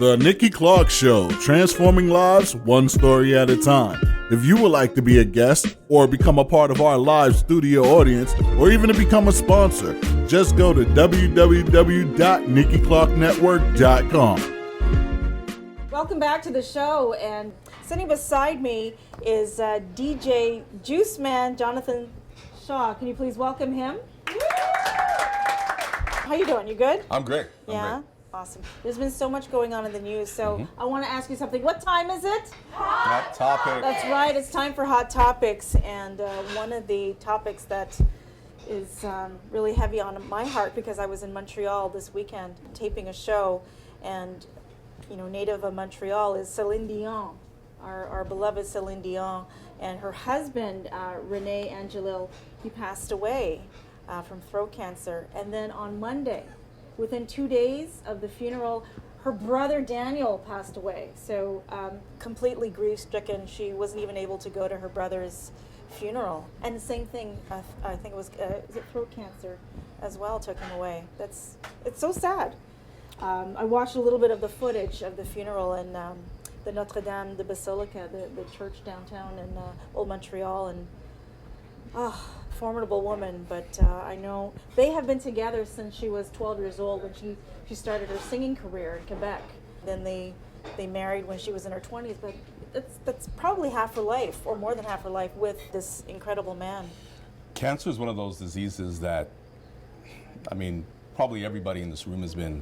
The Nikki Clarke Show, transforming lives one story at a time. If you would like to be a guest or become a part of our live studio audience or even to become a sponsor, just go to www.NikkiClarkeNetwork.com. Welcome back to the show, and sitting beside me is DJ Juiceman, Jonathan Shaw. Can you please welcome him? How you doing? You good? I'm great. Yeah? Great. Awesome. There's been so much going on in the news, so I want to ask you something. What time is it? Hot Topic. That's right. It's time for Hot Topics, and one of the topics that is really heavy on my heart, because I was in Montreal this weekend taping a show, and you know, native of Montreal is Celine Dion, our beloved Celine Dion, and her husband, René Angelil, he passed away from throat cancer. And then on Monday, within 2 days of the funeral, her brother Daniel passed away. So completely grief-stricken. She wasn't even able to go to her brother's funeral. And the same thing, I think it was, is it throat cancer as well, took him away. It's so sad. I watched a little bit of the footage of the funeral in the Notre Dame de Basilica, the church downtown in Old Montreal, and formidable woman. But I know they have been together since she was 12 years old when she started her singing career in Quebec. Then they married when she was in her 20s, but that's probably half her life, or more than half her life, with this incredible man. Cancer is one of those diseases that, I mean, probably everybody in this room has been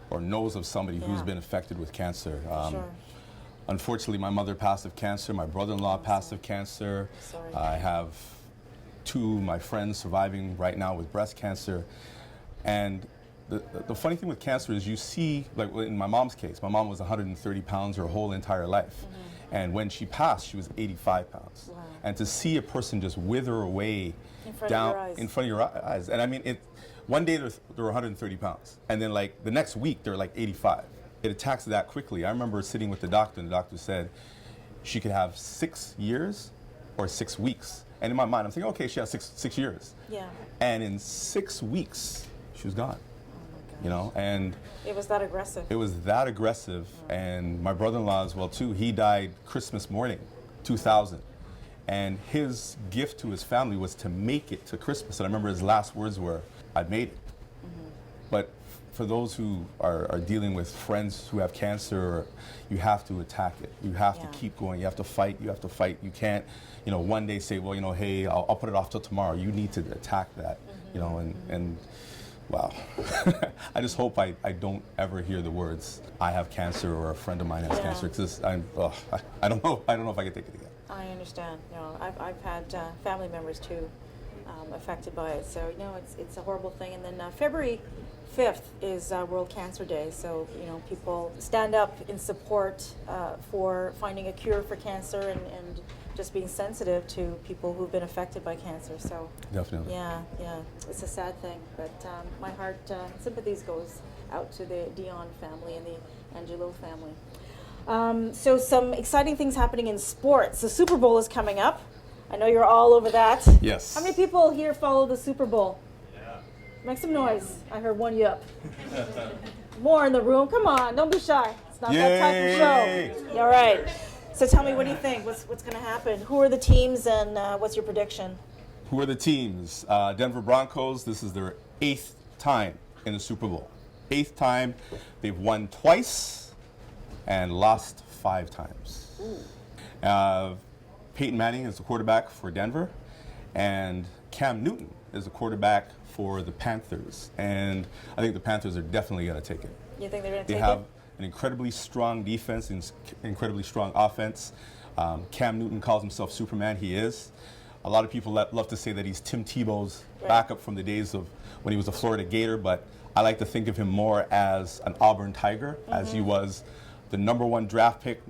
or knows of somebody who's been affected with cancer. Sure. Unfortunately, my mother passed of cancer. My brother-in-law passed of cancer. Sorry. I have two of my friends surviving right now with breast cancer. And the funny thing with cancer is you see, like in my mom's case, my mom was 130 pounds her whole entire life. And when she passed, she was 85 pounds. Wow. And to see a person just wither away In front down of your eyes. in front of your eyes. And I mean, one day they were 130 pounds. And then like the next week, they're like 85. It attacks that quickly. I remember sitting with the doctor, and the doctor said she could have 6 years or 6 weeks. And in my mind, I'm thinking, okay, she has six years. Yeah. And in 6 weeks, she was gone. Oh my gosh. You know, and It was that aggressive. it was that aggressive. And my brother-in-law as well too, he died Christmas morning, 2000. And his gift to his family was to make it to Christmas. And I remember his last words were, I made it. But for those who are dealing with friends who have cancer, you have to attack it. You have to keep going. You have to fight. You have to fight. You can't, you know, one day say, well, you know, hey, I'll put it off till tomorrow. You need to attack that, you know, and wow. I just hope I don't ever hear the words, I have cancer, or a friend of mine has cancer, because I don't know if I can take it again. I understand. You know, I've had family members too affected by it. So, you know, it's a horrible thing. And then February 5th is World Cancer Day. So, you know, people stand up in support for finding a cure for cancer and just being sensitive to people who've been affected by cancer. So Definitely. yeah, it's a sad thing. But my heart sympathies goes out to the Dion family and the Angelil family. So some exciting things happening in sports. The Super Bowl is coming up. I know you're all over that. Yes. How many people here follow the Super Bowl? Yeah. Make some noise. I heard one yup. More in the room. Come on, don't be shy. It's not that type of show. All right. So tell me, what do you think? What's going to happen? Who are the teams, and what's your prediction? Who are the teams? Denver Broncos, this is their 8th time in the Super Bowl. 8th time. They've won twice and lost 5 times. Peyton Manning is the quarterback for Denver, and Cam Newton is the quarterback for the Panthers. And I think the Panthers are definitely going to take it. You think they're going to take it? They have an incredibly strong defense and incredibly strong offense. Cam Newton calls himself Superman. He is. A lot of people love to say that he's Tim Tebow's backup from the days of when he was a Florida Gator, but I like to think of him more as an Auburn Tiger, as he was the #1 draft pick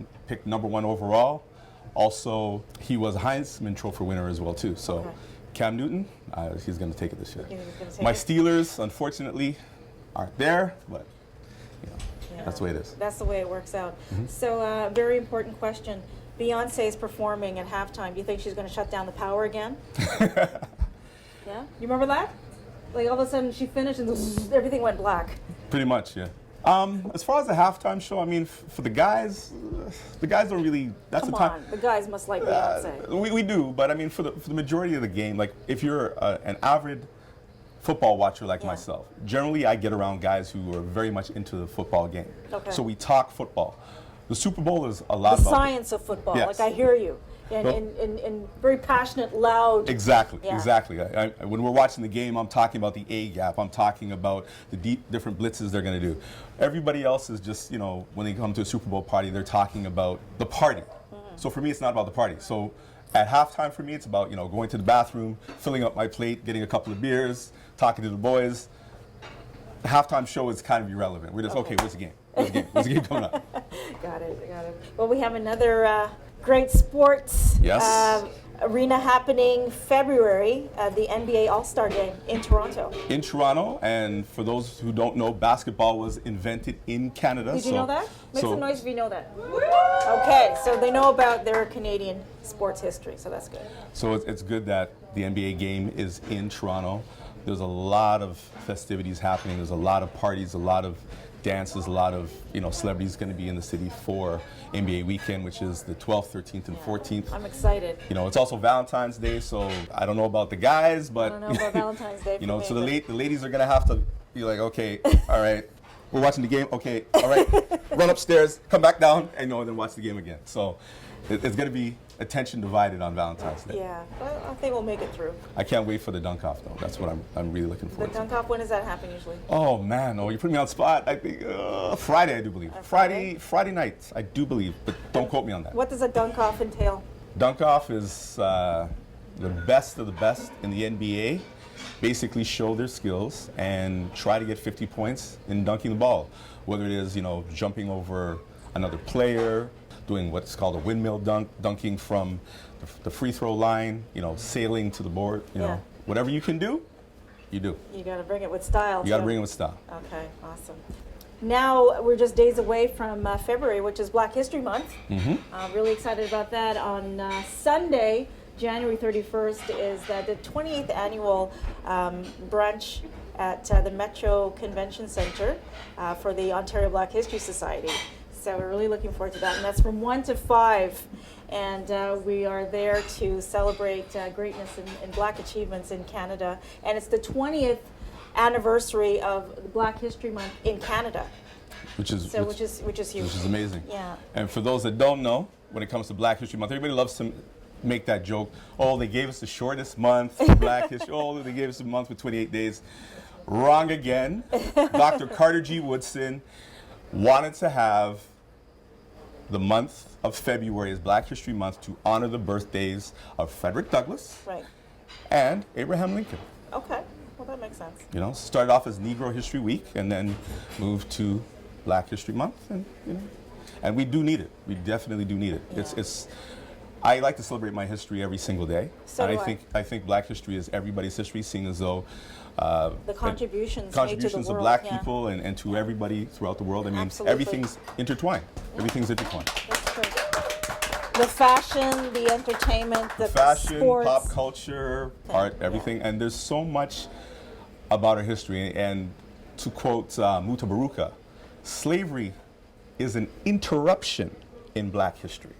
#1 overall. Also, he was a Heisman Trophy winner as well too. So Cam Newton, he's going to take it this year. My Steelers, unfortunately, aren't there, but you know, that's the way it is. That's the way it works out. So, very important question. Beyonce is performing at halftime. Do you think she's going to shut down the power again? Yeah? You remember that? Like all of a sudden she finished and everything went black. Pretty much, yeah. As far as the halftime show, I mean, for the guys don't really. That's Come the time. on, the guys must like Beyonce. We do, but I mean, for the majority of the game, like if you're an avid football watcher like myself, generally I get around guys who are very much into the football game. Okay. So we talk football. The Super Bowl is a lot The about science of football. Yes. Like I hear you. And very passionate, loud. Exactly, Yeah. exactly. When we're watching the game, I'm talking about the A gap. I'm talking about the different blitzes they're going to do. Everybody else is just, when they come to a Super Bowl party, they're talking about the party. So for me, it's not about the party. So at halftime for me, it's about, going to the bathroom, filling up my plate, getting a couple of beers, talking to the boys. The halftime show is kind of irrelevant. We're just, okay, what's the game? What's the game? What's the game coming up? Got it. Well, we have another great sports arena happening February, the NBA All-Star Game in Toronto. In Toronto, and for those who don't know, basketball was invented in Canada. Did you know that? Make some noise if you know that. Okay, so they know about their Canadian sports history, so that's good. So it's good that the NBA game is in Toronto. There's a lot of festivities happening. There's a lot of parties, a lot of dances, a lot of celebrities going to be in the city for NBA weekend, which is the 12th, 13th, and 14th. I'm excited. It's also Valentine's Day, so I don't know about the guys, but I don't know about Valentine's Day. so the ladies are going to have to be like, okay, all right, we're watching the game. Okay, all right, run upstairs, come back down, and then watch the game again. So it's going to be attention divided on Valentine's Day. Yeah, but I think we'll make it through. I can't wait for the dunk-off, though. That's what I'm really looking The forward to. dunk-off, when does that happen usually? Oh, man. Oh, you're putting me on the spot. I think Friday, I do believe. Friday nights, I do believe, but don't quote me on that. What does a dunk-off entail? Dunk-off is the best of the best in the NBA. Basically show their skills and try to get 50 points in dunking the ball. Whether it is, jumping over another player, doing what's called a windmill dunk, dunking from the free throw line, sailing to the board, whatever you can do, you do. You got to bring it with style. You got to bring it with style. Okay, awesome. Now we're just days away from February, which is Black History Month. Really excited about that. On Sunday, January 31st, is the 28th annual brunch at the Metro Convention Center for the Ontario Black History Society. So we're really looking forward to that, and that's from 1 to 5. And we are there to celebrate greatness and Black achievements in Canada. And it's the 20th anniversary of Black History Month in Canada. Which is huge. Which is amazing. Yeah. And for those that don't know, when it comes to Black History Month, everybody loves to make that joke. Oh, they gave us the shortest month for Black History. Oh, they gave us a month with 28 days. Wrong again. Dr. Carter G. Woodson wanted to have the month of February as Black History Month to honor the birthdays of Frederick Douglass and Abraham Lincoln. Okay, well that makes sense. Started off as Negro History Week and then moved to Black History Month, and we do need it. We definitely do need it. Yeah. I like to celebrate my history every single day. So and do I think Black history is everybody's history, seeing as though the contributions made to the of world, Black people and to everybody throughout the world. I mean, Absolutely. everything's intertwined. Yeah. Everything's intertwined. That's true. The fashion, the entertainment, the fashion, sports. pop culture, art, everything. And there's so much about our history. And to quote Muta Baruka, slavery is an interruption in Black history.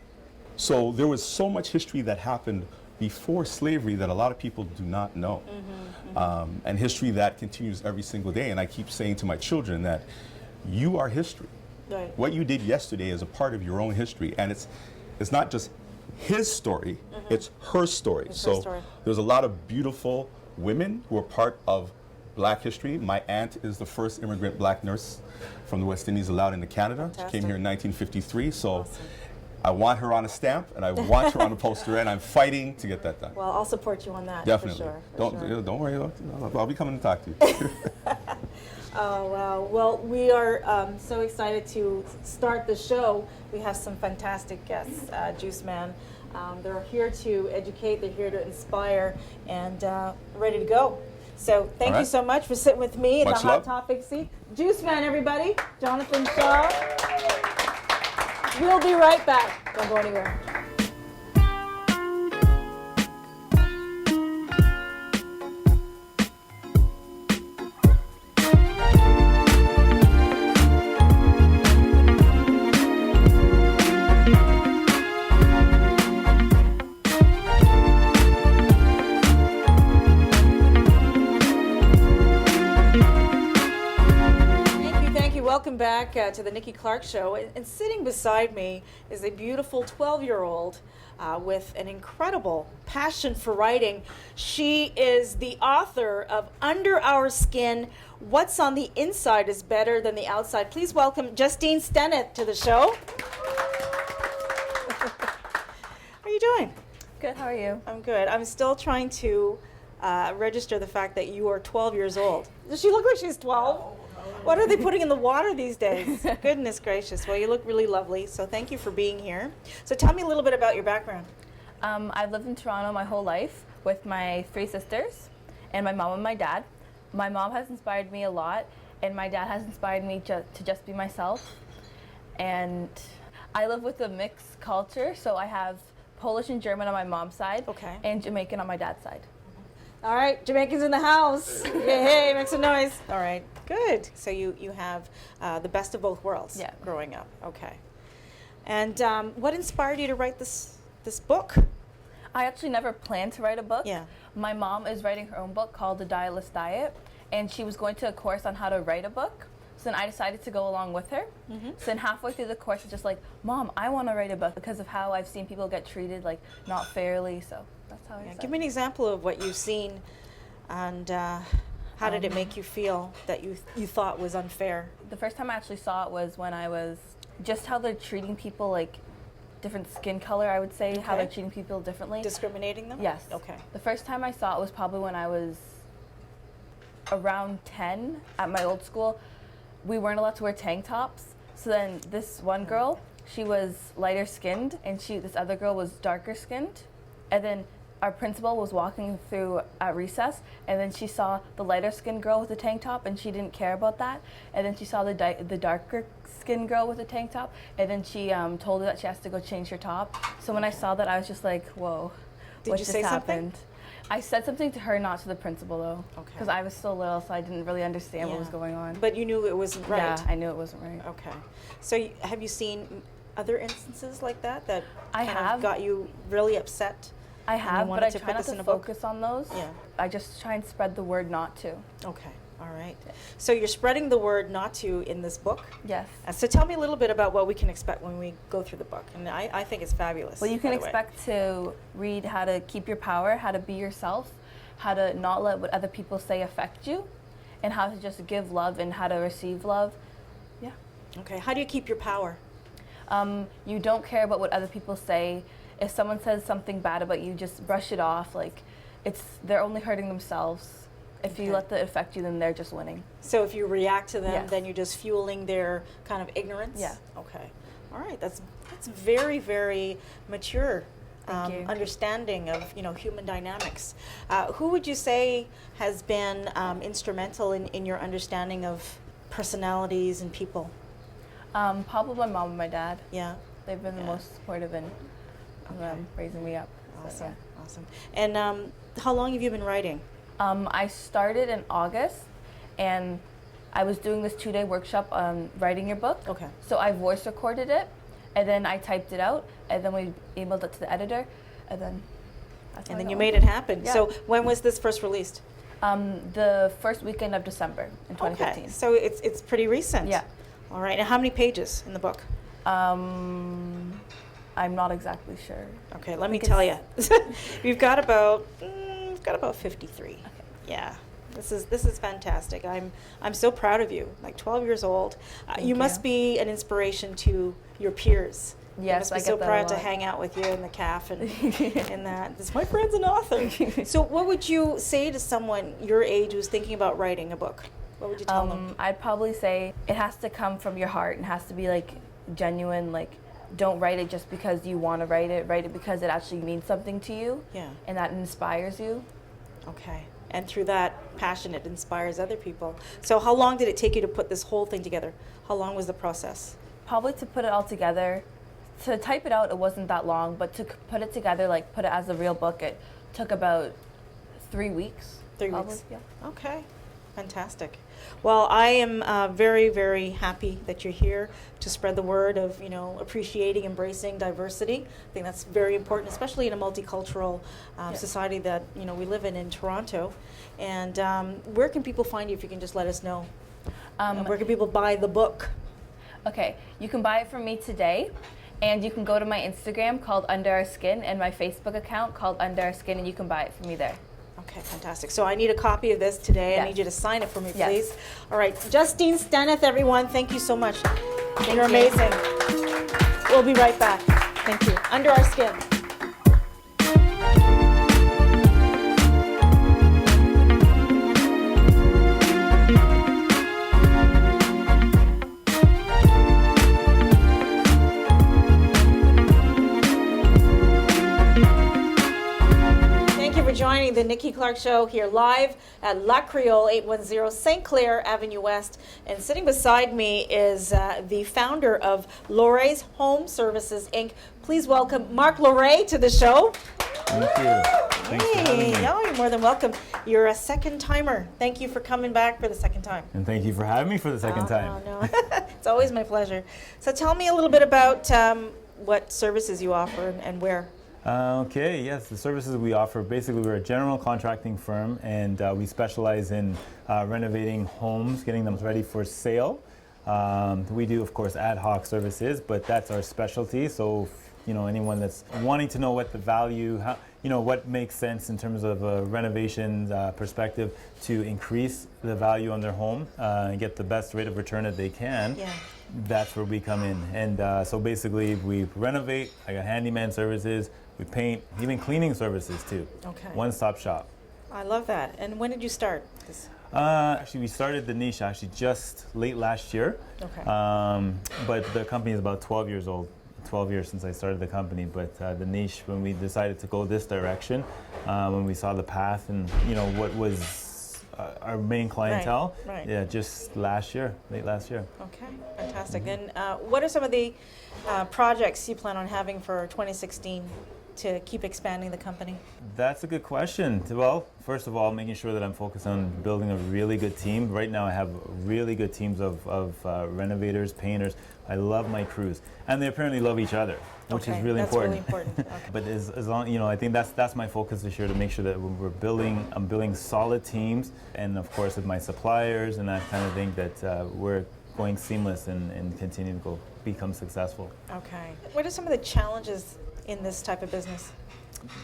So there was so much history that happened before slavery that a lot of people do not know. And history that continues every single day. And I keep saying to my children that you are history. Right. What you did yesterday is a part of your own history. And it's not just his story, it's her story. It's her so story. there's a lot of beautiful women who are part of Black history. My aunt is the first immigrant Black nurse from the West Indies allowed into Canada. Fantastic. She came here in 1953. So Awesome. I want her on a stamp, and I want her on a poster, and I'm fighting to get that done. Well, I'll support you on that. Definitely. For sure. Don't worry. I'll be coming to talk to you. Oh, wow. Well, we are so excited to start the show. We have some fantastic guests, Juiceman. They're here to educate, they're here to inspire, and ready to go. So thank you so much for sitting with me in the Hot Topic seat. Juiceman, everybody. Jonathan Shaw. We'll be right back. Don't go anywhere. back to the Nikki Clarke Show, and sitting beside me is a beautiful 12-year-old with an incredible passion for writing. She is the author of Under Our Skin, What's on the Inside is Better Than the Outside. Please welcome Justine Stenneth to the show. How are you doing? Good, how are you? I'm good. I'm still trying to register the fact that you are 12 years old. Does she look like she's 12? What are they putting in the water these days? Goodness gracious. Well, you look really lovely, so thank you for being here. So tell me a little bit about your background. I've lived in Toronto my whole life with my 3 sisters and my mom and my dad. My mom has inspired me a lot, and my dad has inspired me to just be myself. And I live with a mixed culture, so I have Polish and German on my mom's side, Okay. and Jamaican on my dad's side. All right, Jamaicans in the house. Hey, make some noise. All right, good. So you have the best of both worlds growing up. Okay. And what inspired you to write this book? I actually never planned to write a book. Yeah. My mom is writing her own book called The Dietless Diet, and she was going to a course on how to write a book. So then I decided to go along with her. Mm-hmm. So then halfway through the course, it's just like, Mom, I want to write a book because of how I've seen people get treated like not fairly. So that's how I Give me an example of what you've seen, and how did it make you feel that you thought was unfair? The first time I actually saw it was when I was just how they're treating people like different skin color, I would say, how they're treating people differently. Discriminating them? Yes. Okay. The first time I saw it was probably when I was around 10 at my old school. We weren't allowed to wear tank tops. So then this one girl, she was lighter skinned, and this other girl was darker skinned. And then our principal was walking through at recess, and then she saw the lighter skinned girl with the tank top, and she didn't care about that. And then she saw the darker skinned girl with the tank top, and then she told her that she has to go change her top. So when I saw that, I was just like, whoa, what just happened? I said something to her, not to the principal, though, because I was so little, so I didn't really understand what was going on. But you knew it wasn't right. Yeah, I knew it wasn't right. Okay. So have you seen other instances like that I kind have. of got you really upset? I have, but I to try put not this in to a book? focus on those. Yeah. I just try and spread the word not to. Okay. All right. So you're spreading the word not to in this book? Yes. So tell me a little bit about what we can expect when we go through the book. And I think it's fabulous. Well, you can expect to read how to keep your power, how to be yourself, how to not let what other people say affect you, and how to just give love and how to receive love. Yeah. Okay. How do you keep your power? You don't care about what other people say. If someone says something bad about you, just brush it off. Like, they're only hurting themselves. If you let that affect you, then they're just winning. So if you react to them, then you're just fueling their kind of ignorance? Yeah. Okay. All right. That's very, very mature understanding of human dynamics. Who would you say has been instrumental in your understanding of personalities and people? Probably my mom and my dad. Yeah. They've been the most supportive in raising me up. Awesome. So, Awesome. And how long have you been writing? I started in August, and I was doing this 2-day workshop on writing your book. Okay. So I voice recorded it, and then I typed it out, and then we emailed it to the editor, and then that's and then you made it happen. Yeah. So when was this first released? The first weekend of December in 2015. Okay. So it's pretty recent. Yeah. All right. And how many pages in the book? I'm not exactly sure. Okay, let me tell you. We've got about 53. Okay. Yeah. This is fantastic. I'm so proud of you. Like 12 years old. You must be an inspiration to your peers. Yes, I must be so proud to hang out with you in the caf and and that. My friend's an author. So what would you say to someone your age who's thinking about writing a book? What would you tell them? I'd probably say it has to come from your heart and has to be like genuine. Like, don't write it just because you want to write it. Write it because it actually means something to you. Yeah. And that inspires you. Okay. And through that passion, it inspires other people. So how long did it take you to put this whole thing together? How long was the process? Probably to put it all together. To type it out, it wasn't that long, but to put it together, like put it as a real book, it took about 3 weeks. 3 weeks? Yeah. Okay. Fantastic. Well, I am very, very happy that you're here to spread the word of, appreciating, embracing diversity. I think that's very important, especially in a multicultural society that, we live in Toronto. And where can people find you, if you can just let us know? Where can people buy the book? Okay, you can buy it from me today, and you can go to my Instagram called Under Our Skin and my Facebook account called Under Our Skin, and you can buy it from me there. Okay, fantastic. So I need a copy of this today. Yes. I need you to sign it for me, Yes. please. All right, Justine Stenneth, everyone, thank you so much. Thank You're you. amazing. We'll be right back. Thank you. Under Our Skin. Joining the Nikki Clarke Show here live at La Créole, 810 St. Clair Avenue West. And sitting beside me is the founder of Lorray's Home Services, Inc. Please welcome Marc Lorray to the show. Thank you. Thanks for having me. Oh, you're more than welcome. You're a second timer. Thank you for coming back for the second time. And thank you for having me for the second time. No. It's always my pleasure. So tell me a little bit about what services you offer and where. Okay, yes, the services we offer, basically we're a general contracting firm, and we specialize in renovating homes, getting them ready for sale. We do, of course, ad hoc services, but that's our specialty. So, anyone that's wanting to know what the value, what makes sense in terms of a renovation perspective to increase the value on their home and get the best rate of return that they can. Yeah. That's where we come in. And so basically we renovate, I got handyman services, we paint, even cleaning services too. Okay. One-stop shop. I love that. And when did you start this? Actually, we started the niche just late last year. Okay. But the company is about 12 years old. 12 years since I started the company. But the niche, when we decided to go this direction, when we saw the path and what was our main clientele, Right. yeah, just late last year. Okay, fantastic. And what are some of the projects you plan on having for 2016 to keep expanding the company? That's a good question. Well, first of all, making sure that I'm focused on building a really good team. Right now I have really good teams of renovators, painters. I love my crews. And they apparently love each other, which is really that's important. really important. Okay. But as long, I think that's my focus this year, to make sure that when I'm building solid teams, and of course with my suppliers and that kind of thing, that we're going seamless and continue to become successful. Okay. What are some of the challenges in this type of business?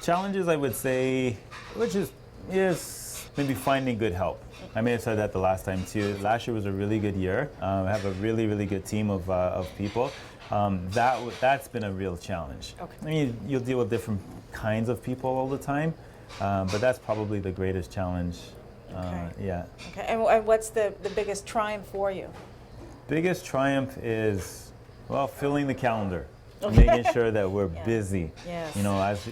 Challenges, I would say, which is maybe finding good help. I may have said that the last time too. Last year was a really good year. I have a really, really good team of people. That's been a real challenge. Okay. I mean, you'll deal with different kinds of people all the time, but that's probably the greatest challenge. Okay. Yeah. Okay. And what's the biggest triumph for you? Biggest triumph is, filling the calendar. Okay. Making sure that we're busy. Yes.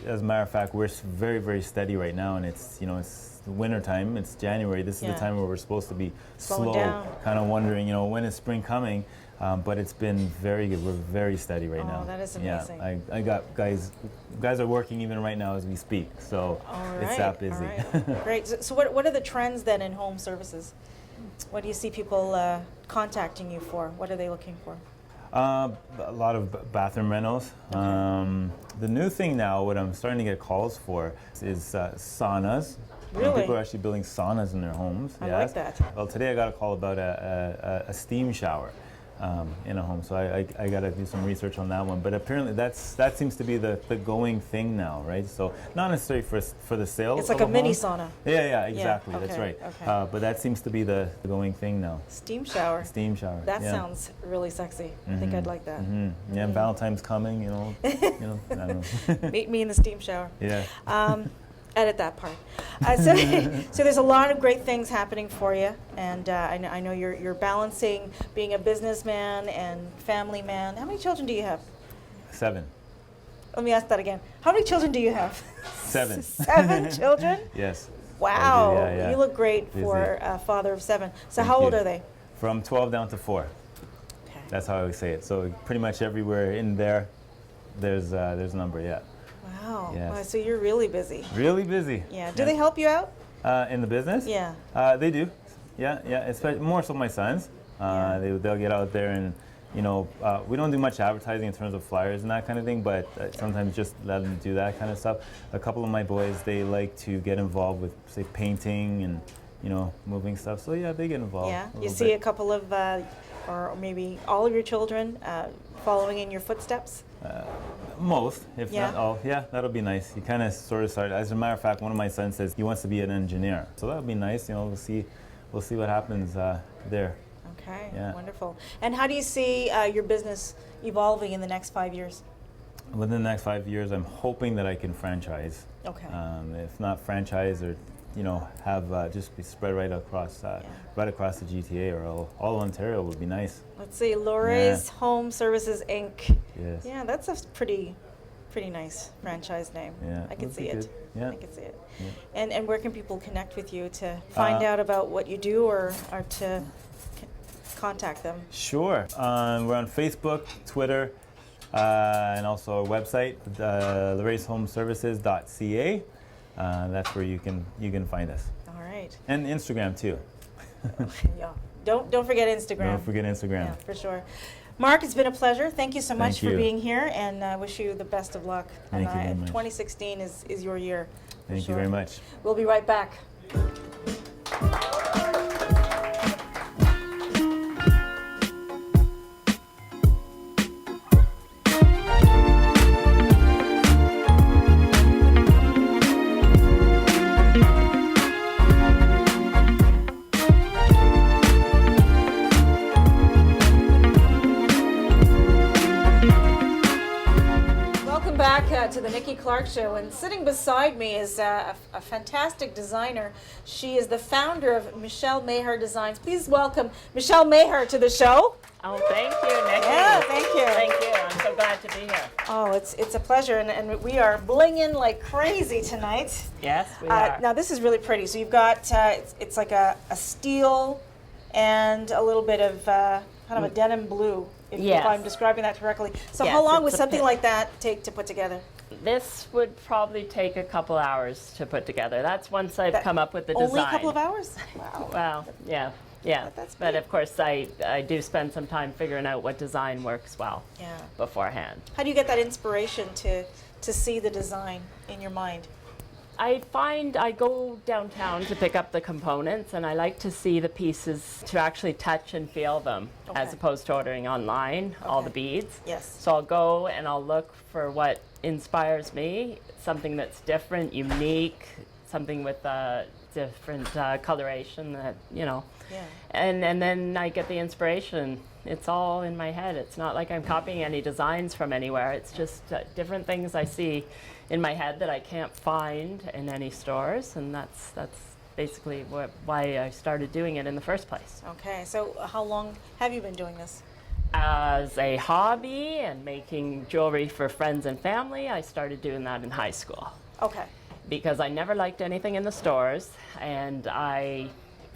As a matter of fact, we're very, very steady right now, and it's the winter time. It's January. This is the time where we're supposed to be Slowing slow, down. kind of wondering, when is spring coming? But it's been very good. We're very steady right now. Oh, that is amazing. Yeah, I got guys are working even right now as we speak. So it's that busy. All right. Great. So what are the trends then in home services? What do you see people contacting you for? What are they looking for? A lot of bathroom rentals. Okay. The new thing now, what I'm starting to get calls for, is saunas. Really? People are actually building saunas in their homes. I yes. like that. Well, today I got a call about a steam shower in a home, so I got to do some research on that one. But apparently that seems to be the going thing now, right? So not necessarily for the sale. It's like of a mini home. sauna. Yeah, exactly. okay, That's right. okay. But that seems to be the going thing now. Steam shower. Steam shower. That yeah. sounds really sexy. I think I'd like that. Yeah, Valentine's coming, I don't know. Meet me in the steam shower. Yeah. Edit that part. So there's a lot of great things happening for you, and I know you're balancing being a businessman and family man. How many children do you have? 7. Let me ask that again. How many children do you have? 7. 7 children? Yes. Wow. I do, yeah. You look great Busy. for a father of 7. So Thank how old you. are they? From 12 down to 4. Okay. That's how I would say it. So pretty much everywhere in there's a number, yeah. Wow. Yes. Wow. So you're really busy. Really busy. Yeah. Do they help you out? In the business? Yeah. They do. Yeah. Especially more so my sons. They'll get out there and, we don't do much advertising in terms of flyers and that kind of thing, but sometimes just let them do that kind of stuff. A couple of my boys, they like to get involved with, say, painting and, moving stuff. So yeah, they get involved. Yeah. a You little see bit. a couple of or maybe all of your children following in your footsteps? Most, if Yeah. not all. Yeah, that'll be nice. You kind of sort of start. As a matter of fact, one of my sons says he wants to be an engineer. So that'll be nice. You know, we'll see what happens there. Okay, Yeah. wonderful. And how do you see your business evolving in the next 5 years? Within the next 5 years, I'm hoping that I can franchise. Okay. If not franchise, or have just be spread right across the GTA, or all Ontario would be nice. Let's see, Lorray's Home Services Inc. Yes. Yeah, that's a pretty nice franchise name. Yeah, I can that'd see be it. good. Yeah. I can see it. Yeah. And where can people connect with you to find out about what you do, or to contact them? Sure. We're on Facebook, Twitter, and also our website, lorrayshomeservices.ca. That's where you can find us. All right. And Instagram too. Yeah. Don't forget Instagram. Don't forget Instagram. Yeah, for sure. Marc, it's been a pleasure. Thank you so much Thank for you. being here, and I wish you the best of luck. Thank you very much. 2016 is your year. for Thank you sure. very much. We'll be right back. Welcome back to the Nikki Clarke Show, and sitting beside me is a fantastic designer. She is the founder of Michelle Maher Designs. Please welcome Michelle Maher to the show. Oh, thank you, Nikki. Yeah, thank you. Thank you. I'm so glad to be here. Oh, it's a pleasure, and we are blinging like crazy tonight. Yes, we are. Now this is really pretty. So you've got it's like a steel and a little bit of kind of a denim blue, if Yes. I'm describing that correctly. So Yes, how long would it's a something pit. like that take to put together? This would probably take a couple hours to put together. That's once I've That- come up with the design. Only a couple of hours? Wow. Well, yeah. That's But big. of course, I do spend some time figuring out what design works well Yeah. beforehand. How do you get that inspiration to see the design in your mind? I find I go downtown to pick up the components, and I like to see the pieces to actually touch and feel them, as Okay. opposed to ordering online all Okay. the beads. Yes. So I'll go and I'll look for what inspires me, something that's different, unique, something with a different coloration that, Yeah. and then I get the inspiration. It's all in my head. It's not like I'm copying any designs from anywhere. It's just different things I see in my head that I can't find in any stores, and that's basically why I started doing it in the first place. Okay. So how long have you been doing this? As a hobby and making jewelry for friends and family, I started doing that in high school Okay. because I never liked anything in the stores, and I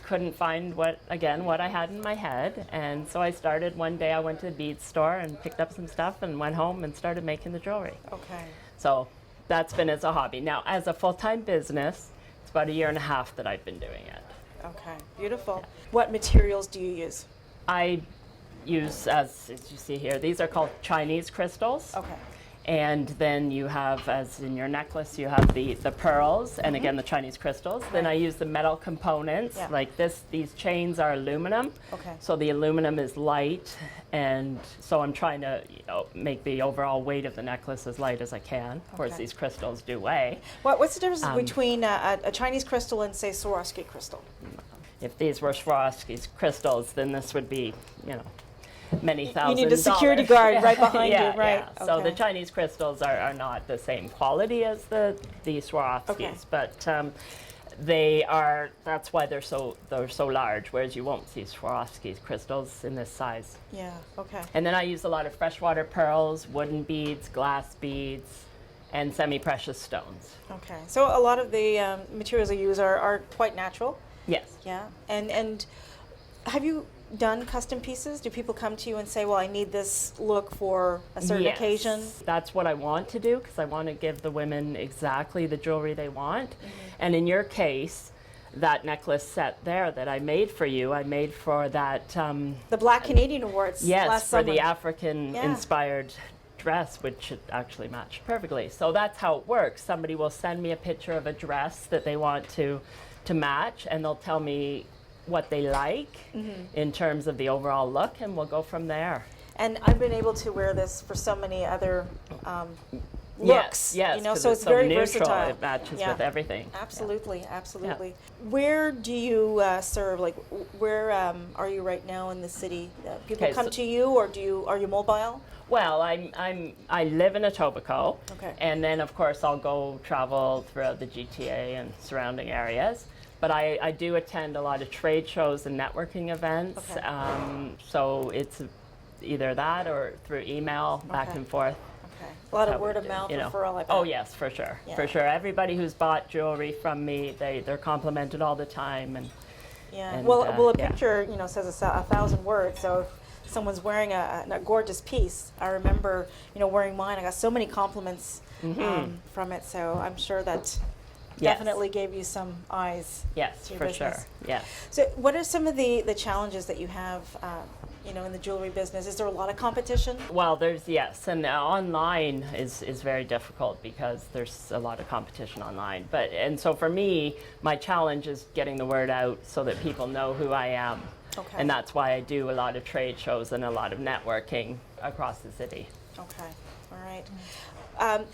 couldn't find what I had in my head. And so I started, one day I went to the beads store and picked up some stuff and went home and started making the jewelry. Okay. So that's been as a hobby. Now, as a full-time business, it's about 1.5 years that I've been doing it. Okay. Beautiful. What materials do you use? I use, as you see here, these are called Chinese crystals. Okay. And then you have, as in your necklace, you have the pearls, and again the Chinese crystals. Then I use the metal components, Yeah. like this. These chains are aluminum, Okay. so the aluminum is light, and so I'm trying to make the overall weight of the necklace as light as I can. Of course, Okay. these crystals do weigh. What's the difference between a Chinese crystal and, say, Swarovski crystal? If these were Swarovski's crystals, then this would be, many thousand. You need a security guard right behind yeah, you, right? Yeah. So the Okay. Chinese crystals are not the same quality as the Swarovskis, Okay. but they are. That's why they're so large. Whereas you won't see Swarovski's crystals in this size. Yeah. Okay. And then I use a lot of freshwater pearls, wooden beads, glass beads, and semi-precious stones. Okay. So a lot of the materials you use are quite natural. Yes. Yeah. And have you done custom pieces? Do people come to you and say, "Well, I need this look for a certain Yes. occasion"? That's what I want to do, because I want to give the women exactly the jewelry they want. And in your case, that necklace set there that I made for you, I made for that, The Black Canadian Awards. yes, last for summer. the African-inspired dress, which it actually matched perfectly. So that's how it works. Somebody will send me a picture of a dress that they want to match, and they'll tell me what they like in terms of the overall look, and we'll go from there. And I've been able to wear this for so many other looks. Yes, you know, 'cause so it's very neutral. versatile. It matches Yeah. with everything. Absolutely, absolutely. Where do you serve? Like, where are you right now in the city? People Okay, come so- to you, or are you mobile? Well, I live in Etobicoke, Okay. and then of course I'll go travel throughout the GTA and surrounding areas. But I do attend a lot of trade shows and networking events. Okay. So it's either that or through email, back Okay. and forth. Okay. A lot of How we word of do, mouth you know. referral, I bet. Oh yes, for sure, Yeah. for sure. Everybody who's bought jewelry from me, they're complimented all the time, and Yeah. And, well, a yeah. picture, says 1,000 words. So if someone's wearing a gorgeous piece, I remember, wearing mine. I got so many compliments from it. So I'm sure that Yes. definitely gave you some eyes. yes, to your for business. sure, yes. So what are some of the challenges that you have, in the jewelry business? Is there a lot of competition? Well, yes, and online is very difficult because there's a lot of competition online. And so for me, my challenge is getting the word out so that people know who I am. Okay. And that's why I do a lot of trade shows and a lot of networking across the city. Okay. All right.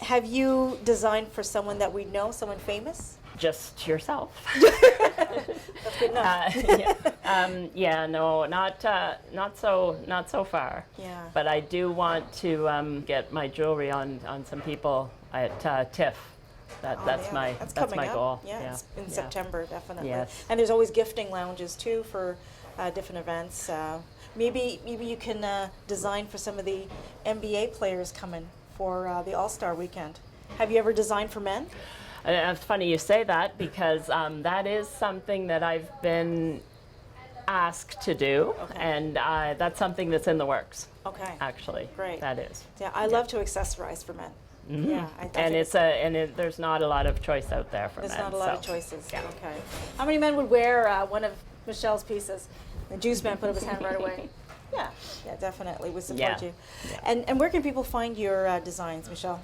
Have you designed for someone that we know, someone famous? Just yourself. That's good enough. No, not so far. Yeah. But I do want to get my jewelry on some people at TIFF. That's yeah. my coming up. goal. Yeah, it's in September, definitely. Yes. And there's always gifting lounges too for different events. Maybe you can design for some of the NBA players coming for the All-Star weekend. Have you ever designed for men? It's funny you say that because that is something that I've been asked to do, Okay. and that's something that's in the works. Okay. Actually, Great. That is. Yeah, I love to accessorize for men. Yeah, I And think there's not a lot of choice out there for there's men. not a lot of so, choices. yeah. Okay. How many men would wear one of Michelle's pieces? The Juiceman put up his hand right away. Yeah, definitely. We support Yeah. you. And where can people find your designs, Michelle?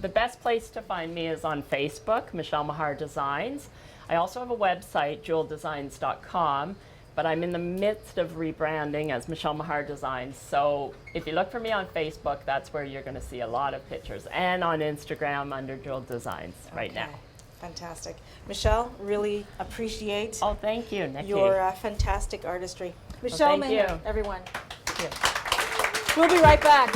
The best place to find me is on Facebook, Michelle Maher Designs. I also have a website, jeweldesigns.com, but I'm in the midst of rebranding as Michelle Maher Designs. So if you look for me on Facebook, that's where you're going to see a lot of pictures, and on Instagram under Jewel Designs right now. Fantastic. Michelle, really appreciate Oh, thank you, Nikki. your fantastic artistry. Michelle thank Maher, you. everyone. Thank you. We'll be right back.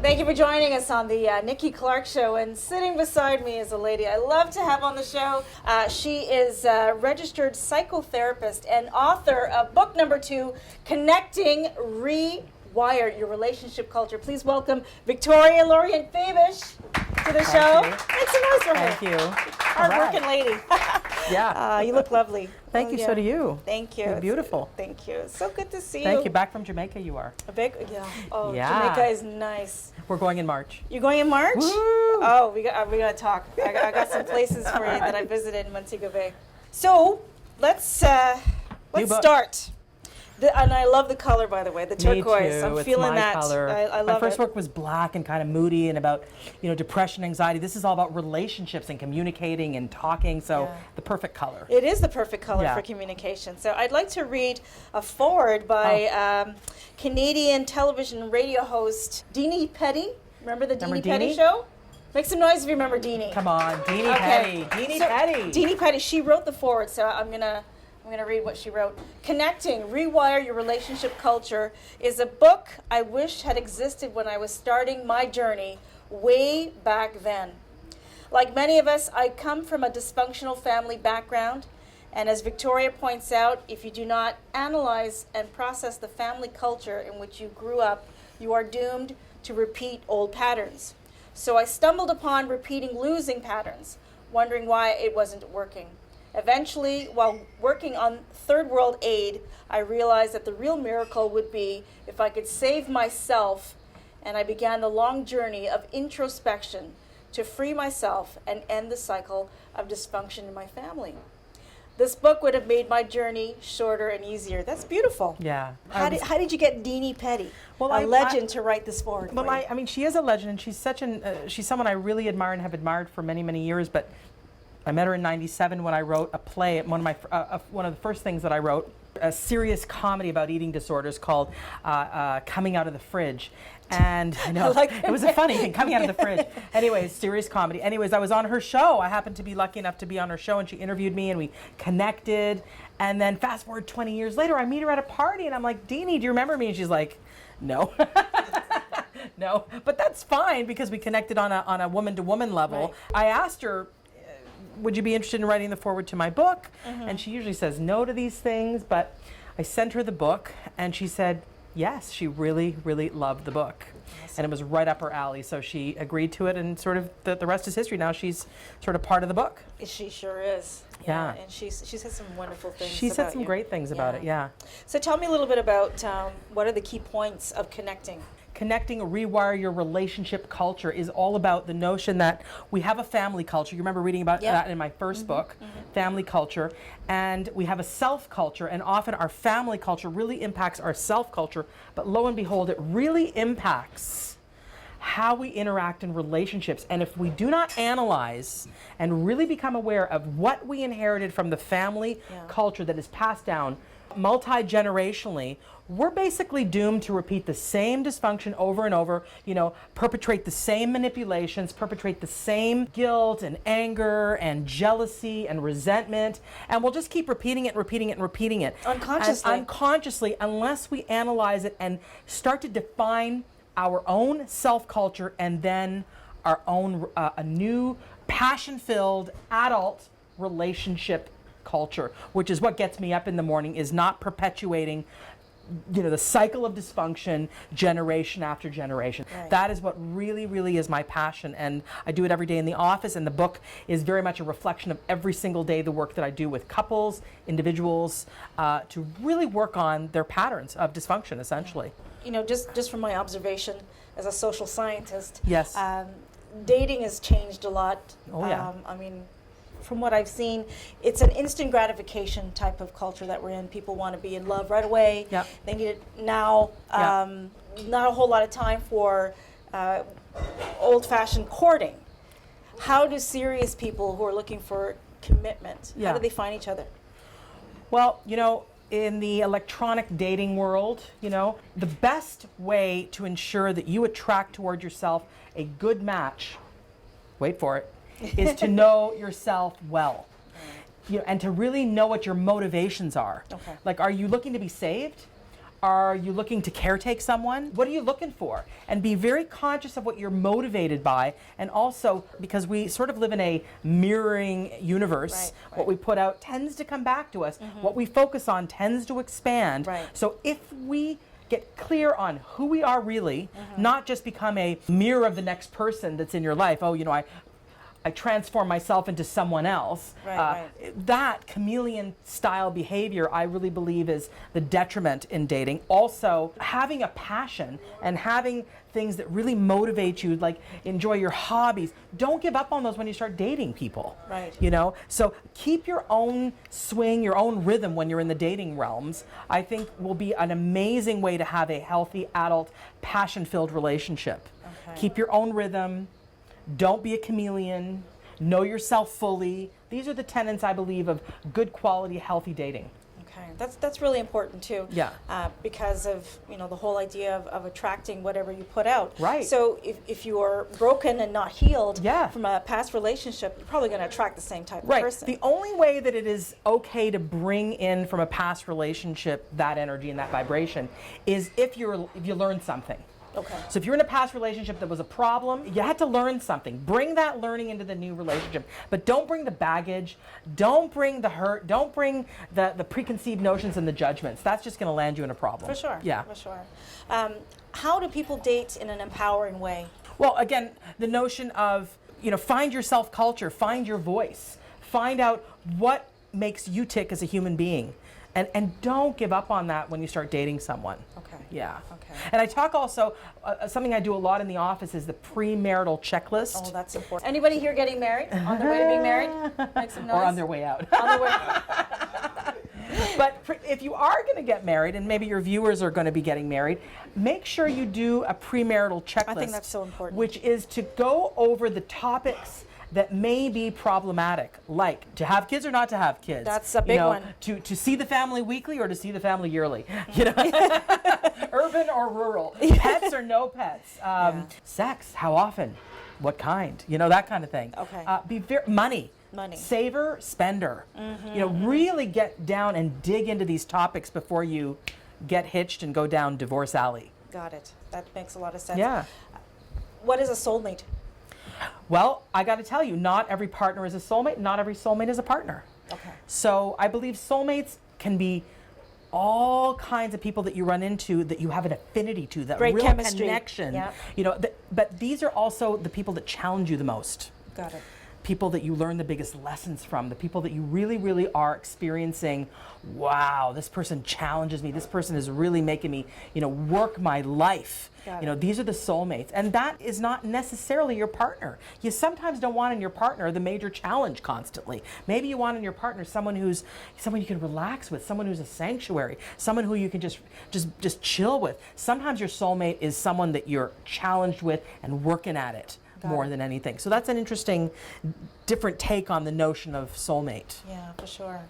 Thank you for joining us on the Nikki Clarke Show. And sitting beside me is a lady I love to have on the show. She is a registered psychotherapist and author of book number 2, Connecting Rewire Your Relationship Culture. Please welcome Victoria Laurent-Faibish to the show. you. Make some noise for her. Thank you. Hard-working lady. Yeah. You look lovely. Thank Oh, you. yeah. So do you. Thank you. You're beautiful. Thank you. It's so good to see you. Thank you. Back from Jamaica, you are. A big, yeah. Oh, Yeah. Jamaica is nice. We're going in March. You going in March? Woo! Oh, we gotta talk. I got some places for you that I visited in Montego Bay. So let's book. start. And I love the color, by the way, the turquoise. Me too. I'm It's feeling my that. color. I my love first it. work was black and kind of moody and about, depression, anxiety. This is all about relationships and communicating and talking. So Yeah. the perfect color. It is the perfect color Yeah. for communication. So I'd like to read a foreword by Canadian television and radio host Deanie Petty. Remember the Remember Deanie Petty Deanie? show? Make some noise if you remember Deanie. Come on, Deanie Okay. Petty. Deanie So, Petty. Deanie Petty, she wrote the foreword, so I'm gonna read what she wrote. Connecting, Rewire Your Relationship Culture is a book I wish had existed when I was starting my journey way back then. Like many of us, I come from a dysfunctional family background, and as Victoria points out, if you do not analyze and process the family culture in which you grew up, you are doomed to repeat old patterns. So I stumbled upon repeating losing patterns, wondering why it wasn't working. Eventually, while working on third world aid, I realized that the real miracle would be if I could save myself and I began the long journey of introspection to free myself and end the cycle of dysfunction in my family. This book would have made my journey shorter and easier. That's beautiful. Yeah. How did you get Deanie Petty, a legend, to write this forward? Well, for you? I mean, she is a legend, and she's she's someone I really admire and have admired for many, many years. But I met her in '97 when I wrote a play. One of the first things that I wrote, a serious comedy about eating disorders called Coming Out of the Fridge. And I know, it was a funny thing, coming out of the fridge. Anyways, serious comedy. Anyways, I was on her show. I happened to be lucky enough to be on her show, and she interviewed me, and we connected. And then fast forward 20 years later, I meet her at a party, and I'm like, Deanie, do you remember me? And she's like, no. No, but that's fine because we connected on a woman-to-woman level. Right. I asked her, would you be interested in writing the foreword to my book? And she usually says no to these things, but I sent her the book, and she said, yes, she really, really loved the book. Awesome. And it was right up her alley. So she agreed to it, and sort of the rest is history. Now she's sort of part of the book. She sure is. Yeah. And she said some wonderful things She said some great things about it, yeah. So tell me a little bit about what are the key points of connecting? Connecting, rewire your relationship culture is all about the notion that we have a family culture. You remember reading about that in my first book, family culture, and we have a self culture, and often our family culture really impacts our self culture, but lo and behold, it really impacts how we interact in relationships. And if we do not analyze and really become aware of what we inherited from the family culture that is passed down multi-generationally, we're basically doomed to repeat the same dysfunction over and over, perpetrate the same manipulations, perpetrate the same guilt and anger and jealousy and resentment, and we'll just keep repeating it and repeating it and repeating it. Unconsciously. Unconsciously, unless we analyze it and start to define our own self-culture and then our own, a new passion-filled adult relationship culture, which is what gets me up in the morning, is not perpetuating the cycle of dysfunction generation after generation. Right. That is what really, really is my passion, and I do it every day in the office, and the book is very much a reflection of every single day the work that I do with couples, individuals, to really work on their patterns of dysfunction, essentially. Just from my observation as a social scientist, yes, dating has changed a lot. Oh, yeah. From what I've seen, it's an instant gratification type of culture that we're in. People want to be in love right away. Yep. They need it now. Not a whole lot of time for old-fashioned courting. How do serious people who are looking for commitment, how do they find each other? Well, in the electronic dating world, the best way to ensure that you attract toward yourself a good match, wait for it, is to know yourself well, and to really know what your motivations are. Okay. Like, are you looking to be saved? Are you looking to caretake someone? What are you looking for? And be very conscious of what you're motivated by. And also, because we sort of live in a mirroring universe, what we put out tends to come back to us. What we focus on tends to expand. Right. So if we get clear on who we are really, not just become a mirror of the next person that's in your life. Oh, I transform myself into someone else. That chameleon style behavior, I really believe, is the detriment in dating. Also, having a passion and having things that really motivate you, like enjoy your hobbies. Don't give up on those when you start dating people. Right. So keep your own swing, your own rhythm when you're in the dating realms. I think will be an amazing way to have a healthy, adult, passion-filled relationship. Okay. Keep your own rhythm. Don't be a chameleon. Know yourself fully. These are the tenets, I believe, of good quality, healthy dating. Okay, that's really important too. Yeah. Because of the whole idea of attracting whatever you put out. Right. So if you are broken and not healed yeah. from a past relationship, you're probably going to attract the same type of person. The only way that it is okay to bring in from a past relationship that energy and that vibration is if you learn something. Okay. So if you're in a past relationship that was a problem, you had to learn something. Bring that learning into the new relationship. But don't bring the baggage. Don't bring the hurt. Don't bring the preconceived notions and the judgments. That's just going to land you in a problem. For sure. Yeah. For sure. How do people date in an empowering way? Well, again, the notion of, find your self-culture, find your voice, find out what makes you tick as a human being. And don't give up on that when you start dating someone. Okay. Yeah. Okay. And I talk also, something I do a lot in the office is the premarital checklist. Oh, that's important. Anybody here getting married? On their way to being married? Make some noise. Or on their way out. On their way. But if you are going to get married, and maybe your viewers are going to be getting married, make sure you do a premarital checklist. I think that's so important. Which is to go over the topics that may be problematic, like to have kids or not to have kids. That's a big one. To see the family weekly or to see the family yearly. You know, urban or rural, pets or no pets, sex, how often, what kind, you know, that kind of thing. Okay. Money. Money. Saver, spender. You know, really get down and dig into these topics before you get hitched and go down divorce alley. Got it. That makes a lot of sense. Yeah. What is a soulmate? Well, I got to tell you, not every partner is a soulmate. Not every soulmate is a partner. Okay. So I believe soulmates can be all kinds of people that you run into that you have an affinity to, that Great real chemistry. connection. Yep. You know, but these are also the people that challenge you the most. Got it. People that you learn the biggest lessons from, the people that you really, really are experiencing, wow, this person challenges me, this person is really making me, you know, work my life. Got You know, it. these are the soulmates. And that is not necessarily your partner. You sometimes don't want in your partner the major challenge constantly. Maybe you want in your partner someone you can relax with, someone who's a sanctuary, someone who you can just chill with. Sometimes your soulmate is someone that you're challenged with and working at it. More than anything. So that's an interesting, different take on the notion of soulmate. Yeah, for sure.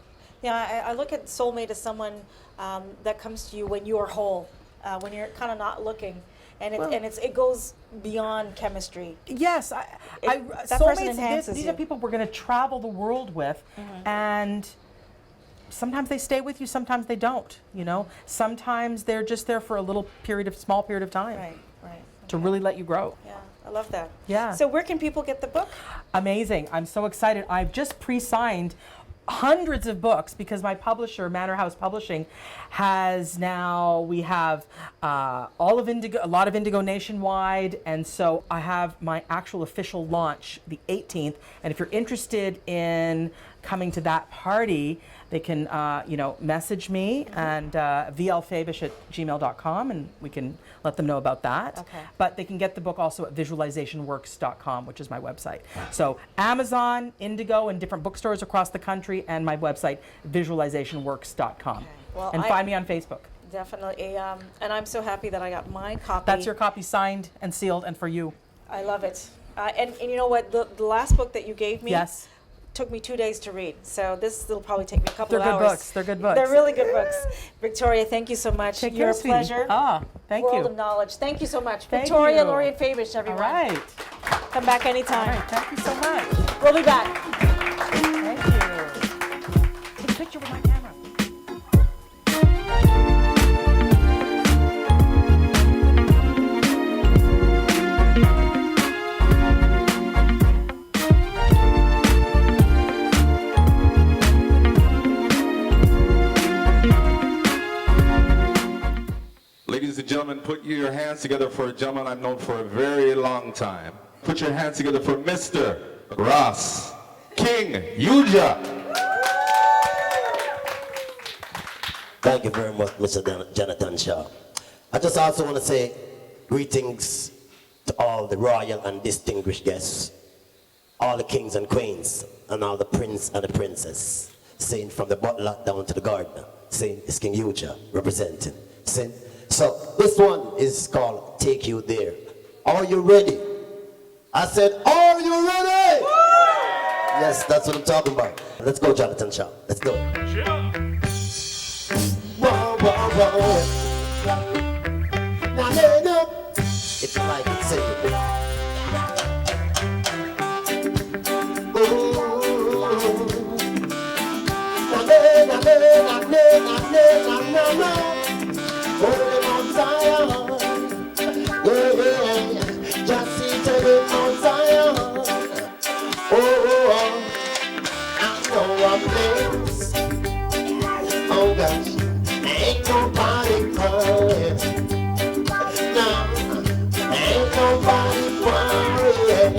Yeah, I look at soulmate as someone that comes to you when you are whole, when you're kind of not looking, and it goes beyond chemistry. Yes, That person soulmates. enhances These you. are people we're going to travel the world with, and sometimes they stay with you, sometimes they don't. You know, sometimes they're just there for a small period of time, Right. to really let you grow. Yeah, I love that. Yeah. So where can people get the book? Amazing. I'm so excited. I've just pre-signed hundreds of books because my publisher, Manor House Publishing, we have a lot of Indigo nationwide, and so I have my actual official launch the 18th. And if you're interested in coming to that party, they can message me and vlfaibish@gmail.com, and we can let them know about that. Okay. But they can get the book also at visualizationworks.com, which is my website. So Amazon, Indigo, and different bookstores across the country, and my website, visualizationworks.com. Okay. Well, and find me on Facebook. Definitely. And I'm so happy that I got my copy. That's your copy, signed and sealed, and for you. I love it. And you know what? The last book that you gave me Yes. took me 2 days to read. So this will probably take me a couple They're of good hours. books. They're good books. They're really good books. Victoria, thank you so much. Take You're care, a sweetie. pleasure. Thank World you. of knowledge. Thank you so much. Thank Victoria, you. Laurent-Faibish, everyone. All right. Come back anytime. All right. Thank you so much. We'll be back. Thank you. Take a picture with my camera. Ladies and gentlemen, put your hands together for a gentleman I've known for a very long time. Put your hands together for Mr. Ross King Ujah. Thank you very much, Mr. Jonathan Shaw. I just also want to say greetings to all the royal and distinguished guests, all the kings and queens, and all the prince and the princess, saying from the butler down to the gardener, saying it's King Ujah representing. Saying, so this one is called Take You There. Are you ready? I said, are you ready? Yes, that's what I'm talking about. Let's go, Jonathan Shaw. Let's go. Whoa, whoa, whoa. Now, if you like it, say it. Holding on Zion, yeah, just see to the on Zion. Oh, I know I'm blessed. Oh gosh, ain't nobody crying. No, ain't nobody worrying.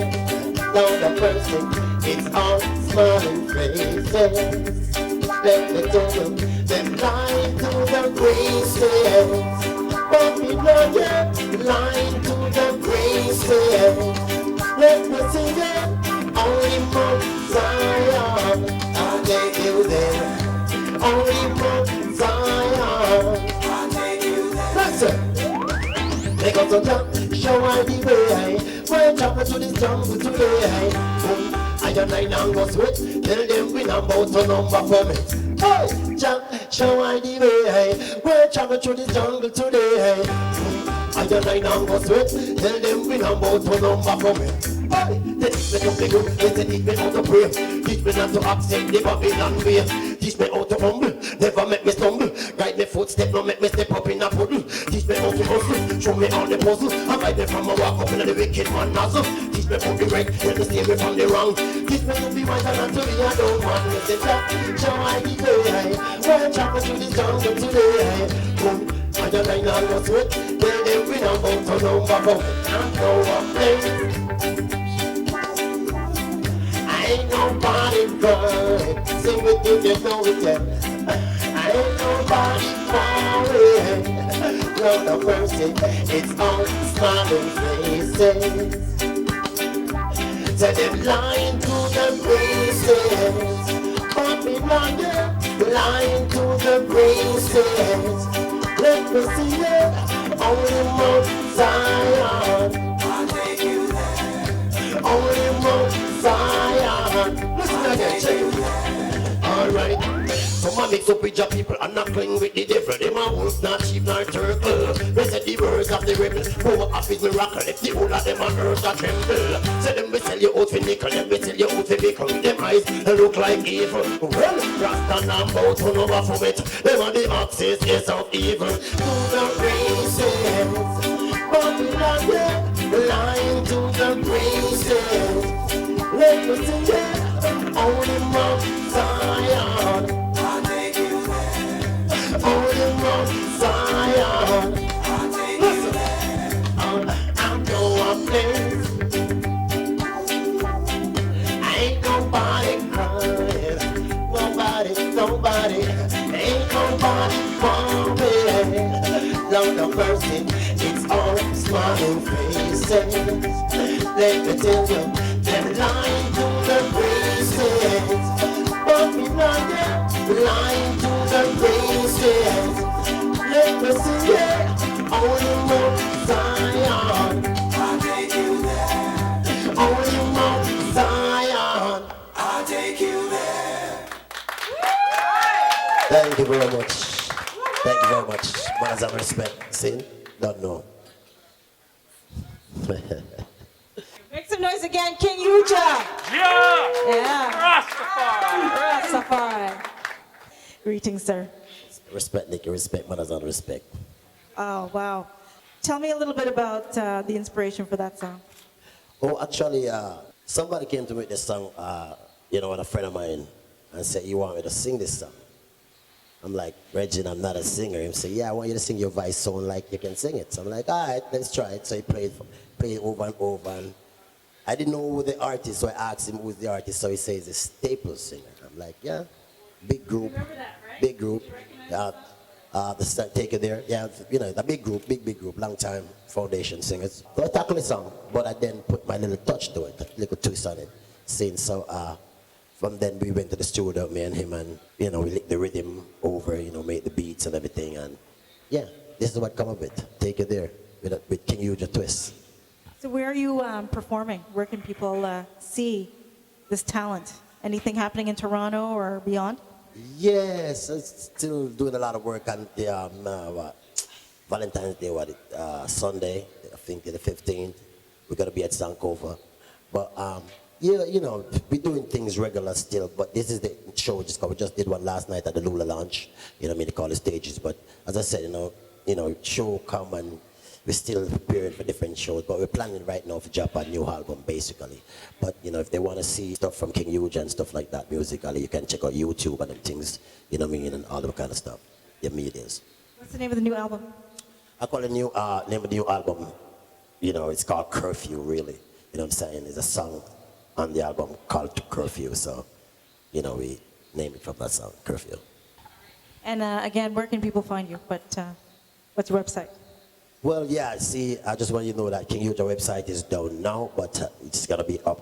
No, the person is all smiling faces. Let me tell them line to the graces. But we know you line to the graces. Let me sing it, only Mount Zion. I'll take you there. Only Mount Zion. I'll take you there. Listen. Make us a jump, show I the way. We're jumping to this jungle today. I don't like now go sweat. Tell them we not about to number for me. Hey, jump, show I the way. We're jumping through this jungle today. I don't like now go sweat. Tell them we not about to number for me. Hey, they teach me to play good. They teach me how to pray. Teach me not to accept the Babylon way. Teach me how to humble. Never make me stumble. Guide me footstep, no make me step up in a puddle. Teach me how to hustle. Show me all the puzzle. And guide me from a walk up in the wicked man nozzle. Teach me how to be right. Let me stay away from the wrong. Teach me to be wise and not to be a dumb man. Listen, show I the way. We're traveling through the jungle today. I don't like now go sweat. Tell them we not about to number for. I know I'm playing. Ain't nobody good. Sing with you, you know it, yeah. Ain't nobody falling. Lord of mercy, it's all smiling faces. Say them lying to the graces. But me lying to the graces. Let me see it, only Mount Zion. I'll take you there. Only Mount Zion. Listen again, check. Alright. Some a mix up with your people and not playing with the devil. Them a wolf, not sheep, not turtle. We said the words of the rebel. Power of his miracle. If the whole of them on earth a tremble. Say them we sell you out for nickel. Them we sell you out for nickel. With them eyes they look like evil. Well, Rasta and bout to know from it. Them are the axis, yes, of evil. To the races. Babylon, lying to the graces. Let me see it, only Mount Zion. I'll take you there. Only Mount Zion. I'll take you there. I know a place. Ain't nobody crying. Nobody. Ain't nobody falling. Lord of mercy, it's all smiling faces. Let me tell you. Them lying to the graces. But me lying to the graces. Let me see it, only Mount Zion. I'll take you there. Only Mount Zion. I'll take you there. Thank you very much. Thank you very much. Manners and respect. Sin? Don't know. Make some noise again, King Ujah. Yeah. Rastafari. Greetings, sir. Respect, Nikki. Respect, manners and respect. Oh, wow. Tell me a little bit about the inspiration for that song. Oh, actually, somebody came to me with this song, and a friend of mine, and said, you want me to sing this song? I'm like, Reggie, I'm not a singer. He said, yeah, I want you to sing your voice sound like you can sing it. So I'm like, all right, let's try it. So he played over and over. And I didn't know who the artist, so I asked him who's the artist. So he says, a Staples singer. I'm like, yeah, big group. Remember that, right? Big group. Take it there. Yeah, the big group, long time foundation singers. So I tackled the song, but I then put my little touch to it, a little twist on it. So from then we went to the studio, me and him, and we licked the rhythm over, made the beats and everything, and yeah, this is what come of it. Take it there with King Ujah twist. So where are you performing? Where can people see this talent? Anything happening in Toronto or beyond? Yes, I'm still doing a lot of work on the Valentine's Day, Sunday, I think the 15th. We're going to be at Sankofa. But we're doing things regular still, but this is the show we just did one last night at the Lula Lounge. They call it stages. But as I said, show come and we're still preparing for different shows, but we're planning right now to drop a new album, basically. But, if they want to see stuff from King Ujah and stuff like that musically, you can check out YouTube and them things, and all that kind of stuff, the medias. What's the name of the new album? I call the name of the new album, it's called Curfew, really. You know what I'm saying? It's a song on the album called Curfew, so, we name it from that song, Curfew. And again, where can people find you? What's your website? Well, yeah, see, I just want you to know that King Ujah website is down now, but it's going to be up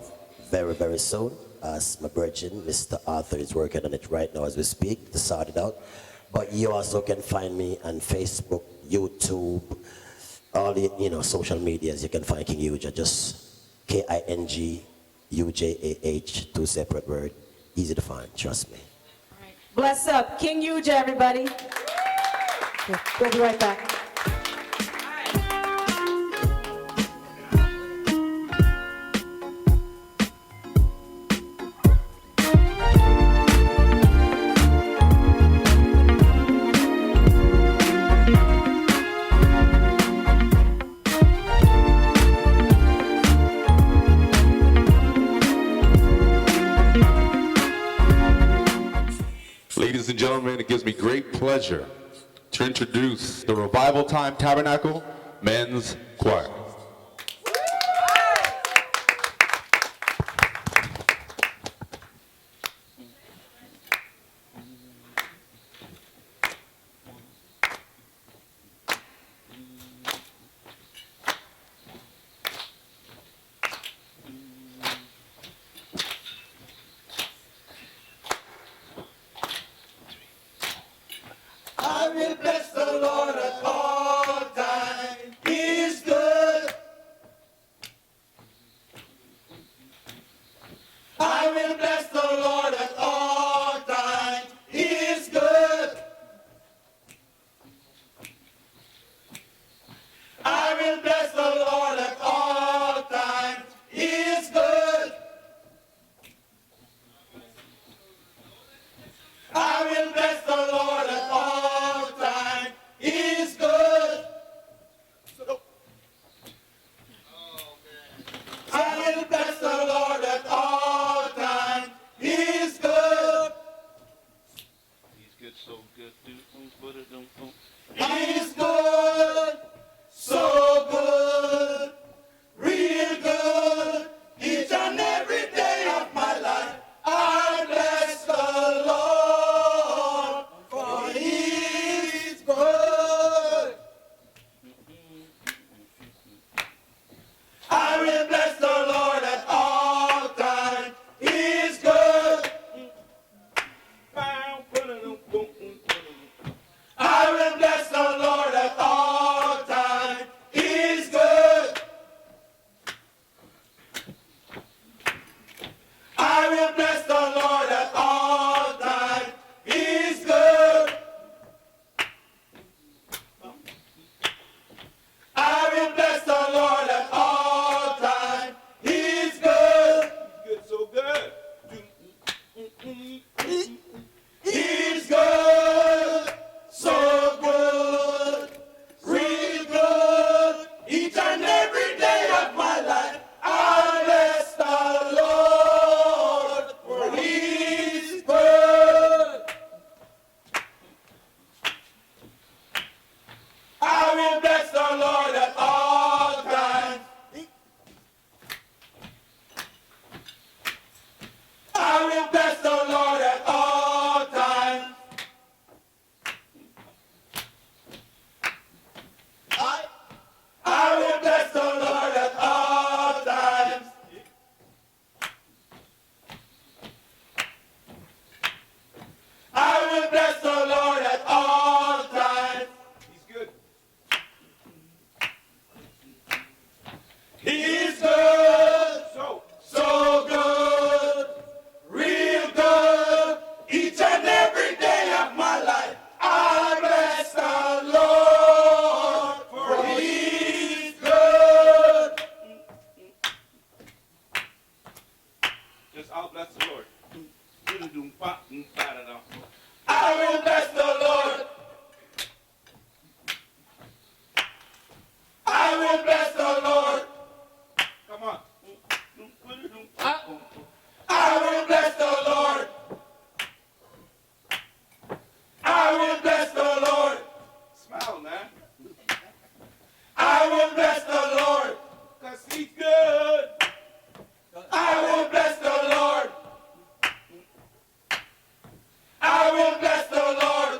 very, very soon. As my virgin, Mr. Arthur, is working on it right now as we speak to sort it out. But you also can find me on Facebook, YouTube, all the social medias. You can find King Ujah, just KINGUJAH, 2 separate words, easy to find, trust me. Bless up. King Ujah, everybody. We'll be right back. Ladies and gentlemen, it gives me great pleasure to introduce the Revivaltime Tabernacle Men's Choir. I will bless the Lord at all times. He is good. I will bless the Lord at all times. He is good. I will bless the Lord at all times. He is good. I will bless the Lord at all times. He is good. I will bless the Lord at all times. He is good. He's good, so good. He's good, so good, real good. Each and every day of my life, I bless the Lord, for He's good. I will bless the Lord at all times. He's good. I will bless the Lord at all times. He's good. I will bless the Lord at all times. He's good. I will bless the Lord at all times. He's good. Good, so good. He's good, so good, real good. Each and every day of my life, I bless the Lord, for He's good. I will bless the Lord at all times. I will bless the Lord at all times. I will bless the Lord at all times. I will bless the Lord at all times. He's good. He's good. So good. Real good. Each and every day of my life, I bless the Lord, for He's good. Just I'll bless the Lord. I will bless the Lord. I will bless the Lord. Come on. I will bless the Lord. I will bless the Lord. Smile, man. I will bless the Lord. 'Cause He's good. I will bless the Lord. I will bless the Lord.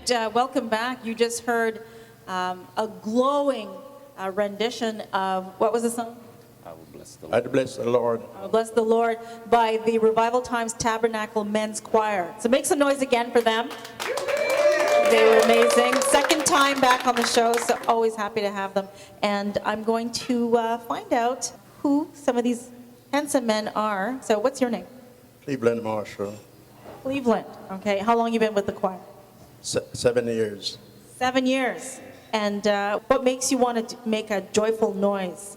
welcome back. You just heard a glowing rendition of, what was the song? I will bless the I'd bless the Lord. Bless the Lord by the Revivaltime's Tabernacle Men's Choir. So make some noise again for them. They were amazing. Second time back on the show, so always happy to have them. And I'm going to find out who some of these handsome men are. So what's your name? Cleveland Marshall. Cleveland. Okay. How long you been with the choir? 7 years. 7 years. And what makes you want to make a joyful noise?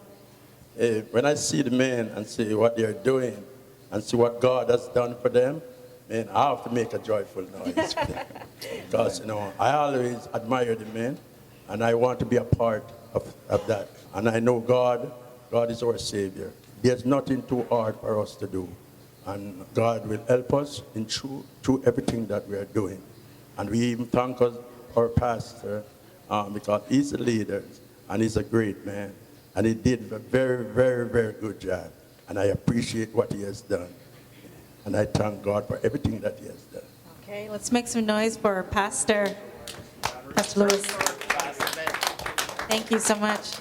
When I see the men and see what they're doing and see what God has done for them, man, I have to make a joyful noise. Because, I always admire the men, and I want to be a part of that. And I know God is our Savior. There's nothing too hard for us to do. And God will help us through everything that we are doing. And we even thank our pastor because he's a leader, and he's a great man. And he did a very, very, very good job. And I appreciate what he has done. And I thank God for everything that he has done. Okay, let's make some noise for Pastor Lewis. Thank you so much.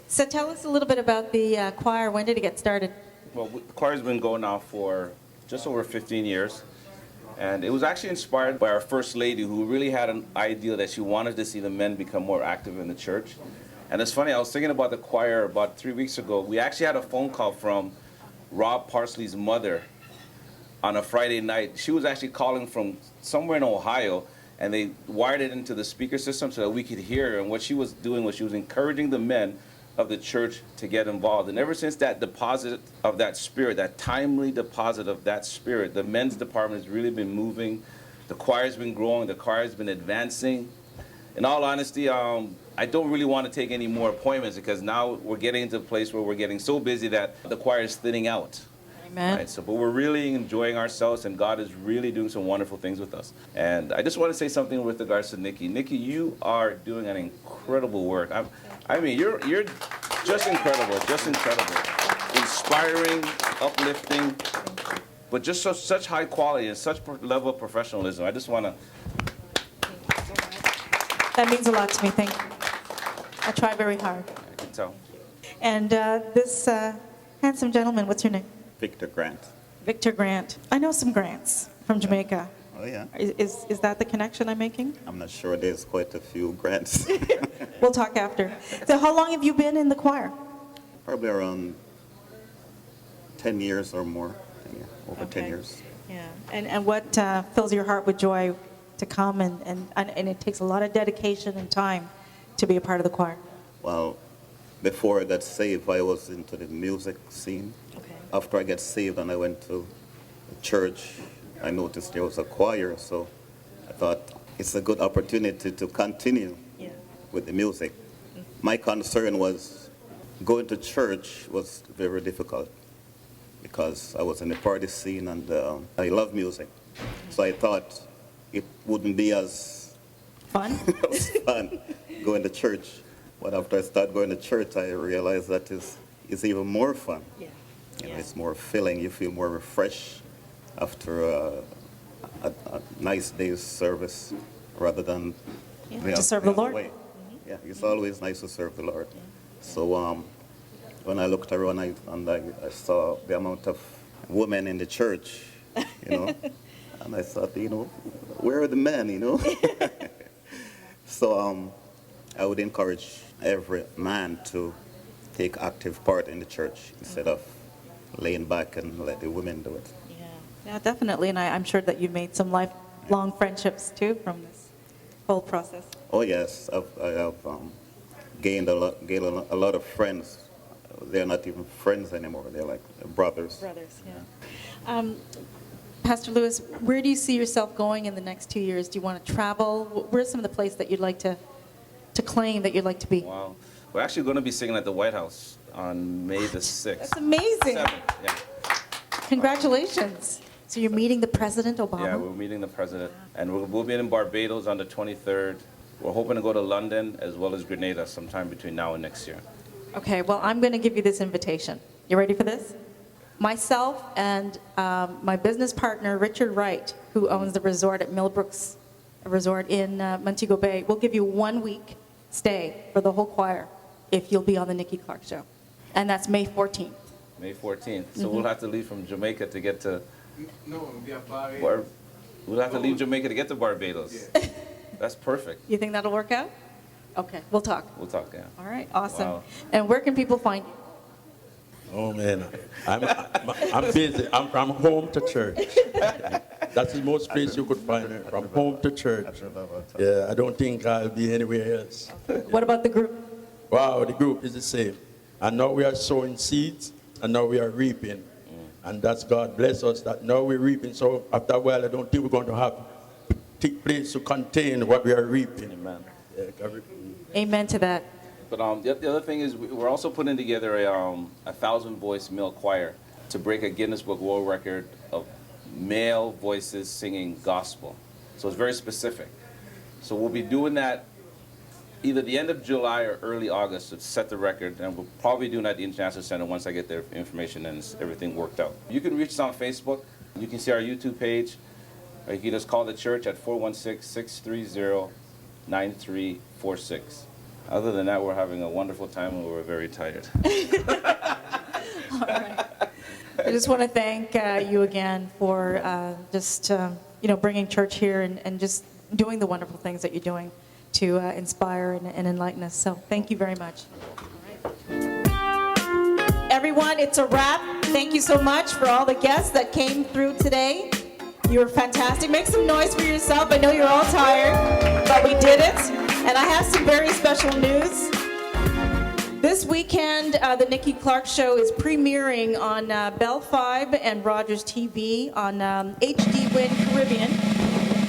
So tell us a little bit about the choir. When did it get started? Well, the choir's been going now for just over 15 years. And it was actually inspired by our First Lady, who really had an idea that she wanted to see the men become more active in the church. And it's funny, I was thinking about the choir about 3 weeks ago. We actually had a phone call from Rob Parsley's mother on a Friday night. She was actually calling from somewhere in Ohio, and they wired it into the speaker system so that we could hear her. And what she was doing was she was encouraging the men of the church to get involved. And ever since that deposit of that spirit, that timely deposit of that spirit, the men's department has really been moving. The choir's been growing. The choir's been advancing. In all honesty, I don't really want to take any more appointments because now we're getting into a place where we're getting so busy that the choir is thinning out. Amen. Right? So, but we're really enjoying ourselves, and God is really doing some wonderful things with us. And I just want to say something with regards to Nikki. Nikki, you are doing an incredible work. I mean, you're just incredible, inspiring, uplifting, but just such high quality and such level of professionalism. I just want to. That means a lot to me. Thank you. I try very hard. I can tell. And this handsome gentleman, what's your name? Victor Grant. Victor Grant. I know some Grants from Jamaica. Oh, yeah. Is that the connection I'm making? I'm not sure. There's quite a few Grants. We'll talk after. So how long have you been in the choir? Probably around 10 years or more. Over 10 Okay. years. Yeah. And what fills your heart with joy to come, and it takes a lot of dedication and time to be a part of the choir? Well, before I got saved, I was into the music scene. Okay. After I got saved and I went to the church, I noticed there was a choir, so I thought it's a good opportunity to continue with the music. My concern was going to church was very difficult because I was in the party scene and I love music. So I thought it wouldn't be as fun going to church. But after I started going to church, I realized that it's even more fun. Yeah. You know, it's more filling. You feel more refreshed after a nice day's service rather than to serve the Lord. away. Yeah, it's always nice to serve the Lord. Yeah. So when I looked around and I saw the amount of women in the church, and I thought, where are the men, So I would encourage every man to take active part in the church instead of laying back and let the women do it. Yeah, definitely. And I'm sure that you made some lifelong friendships too from this whole process. Oh yes, I have gained a lot of friends. They're not even friends anymore. They're like brothers. Brothers, yeah. Pastor Lewis, where do you see yourself going in the next 2 years? Do you want to travel? Where's some of the places that you'd like to claim that you'd like to be? Wow. We're actually going to be singing at the White House on May the 6th. That's amazing. 7th, yeah. Congratulations. So you're meeting the President, Obama? Yeah, we're meeting the President. And we'll be in Barbados on the 23rd. We're hoping to go to London as well as Grenada sometime between now and next year. Okay, well, I'm going to give you this invitation. You ready for this? Myself and my business partner, Richard Wright, who owns the resort at Millbrooks Resort in Montego Bay. We'll give you 1 week stay for the whole choir if you'll be on the Nikki Clarke show. And that's May 14th. May 14th. So we'll have to leave from Jamaica to get to... No, we'll have to leave Jamaica to get to Barbados. Yeah. That's perfect. You think that'll work out? Okay, we'll talk. We'll talk, yeah. All right, awesome. Wow. And where can people find you? Oh man, I'm busy. I'm from home to church. That's the most place you could find me, from home to church. Yeah, I don't think I'll be anywhere else. What about the group? Wow, the group is the same. And now we are sowing seeds, and now we are reaping. And that's God bless us that now we're reaping. So after a while, I don't think we're going to have a place to contain what we are reaping. Amen. Yeah, Amen to that. But the other thing is we're also putting together a 1,000-voice male choir to break a Guinness Book World Record of male voices singing gospel. So it's very specific. So we'll be doing that either the end of July or early August to set the record, and we'll probably be doing that at the International Center once I get their information and everything worked out. You can reach us on Facebook. You can see our YouTube page, or you can just call the church at 416-630-9346. Other than that, we're having a wonderful time and we're very tired. All right. I just want to thank you again for bringing church here and just doing the wonderful things that you're doing to inspire and enlighten us. So thank you very much. All right. Everyone, it's a wrap. Thank you so much for all the guests that came through today. You were fantastic. Make some noise for yourself. I know you're all tired, but we did it. And I have some very special news. This weekend, the Nikki Clarke Show is premiering on Bell 5 and Rogers TV on HD Win Caribbean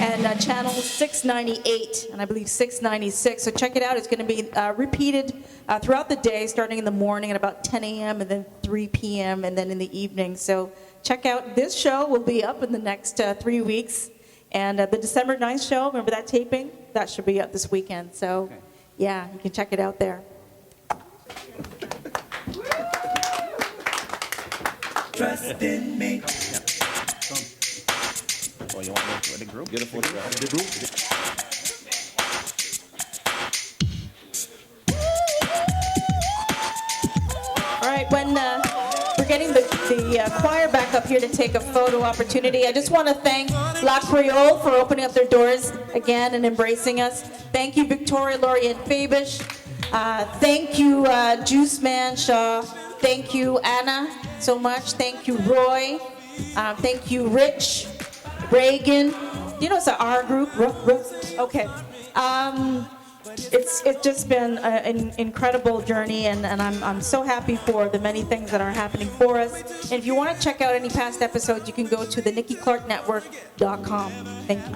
and channel 698 and I believe 696. So check it out. It's going to be repeated throughout the day, starting in the morning at about 10 a.m. and then 3 p.m. and then in the evening. So check out this show. Will be up in the next 3 weeks. And the December 9th show, remember that taping? That should be up this weekend. So, yeah, you can check it out there. Trust in me. Oh, you want to the group? Get a photograph. The group? All right, when we're getting the choir back up here to take a photo opportunity, I just want to thank La Créole for opening up their doors again and embracing us. Thank you, Victoria, Laurent-Faibish. Thank you, Juiceman, Shaw. Thank you, Anna, so much. Thank you, Roy. Thank you, Rich, Reagan. You know it's an R group? Okay. It's just been an incredible journey, and I'm so happy for the many things that are happening for us. And if you want to check out any past episodes, you can go to the NikkiClarkeNetwork.com. Thank you.